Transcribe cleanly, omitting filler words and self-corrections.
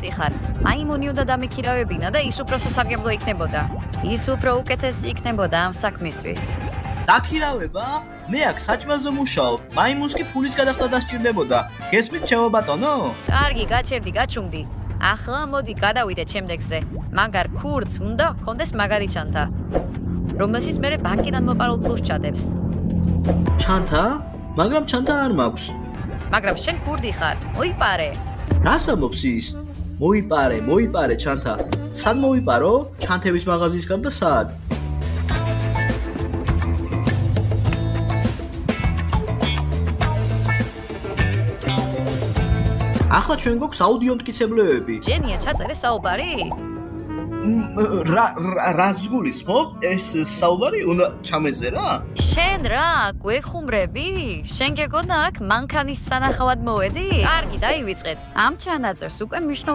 აბსოლუტი ხარ. მაიმუნი უნდა დამიქირავებინა და ის უფრო სასარგებლო იქნებოდა. ის უფრო უკეთესი იქნებოდა ამ საქმისთვის. დაქირავება? მე აქ საჭმელზე მუშაობ. მაიმუნს კი ფულის გადახდა დასჭირდებოდა. გესმით, ჩემო ბატონო? კარგი, გაჩერდი, გაჩუმდი. ახლა მოდი გადავიდეთ შემდეგზე. მაგარ ქურდს უნდა ჰქონდეს მაგარი ჩანთა, რომელშიც მე ბანკიდან მოპარულ ფულს ჩადებს. ჩანთა? მაგრამ ჩანთა არ მაქვს. მაგრამ შენ ქურდი ხარ, მოიპარე. რას ამბობს ის? მოიპარე ჩანთა. სად მოვიპარო? ჩანთების მაღაზიისგან და სად? ახლა ჩვენ გვაქვს აუდიო მტკიცებლებები. ჯენია, ჩაწერე საუბარი? რას გულისხმობ? ეს საუბარი უნდა ჩამეწერა? შენ რა, გვეხუმრები? შენ გეგონა აქ მანქანის სანახავად მოვედი? კარგი, დაივიწყეთ. ამ ჩანაწერს უკვე მნიშვნელოვანი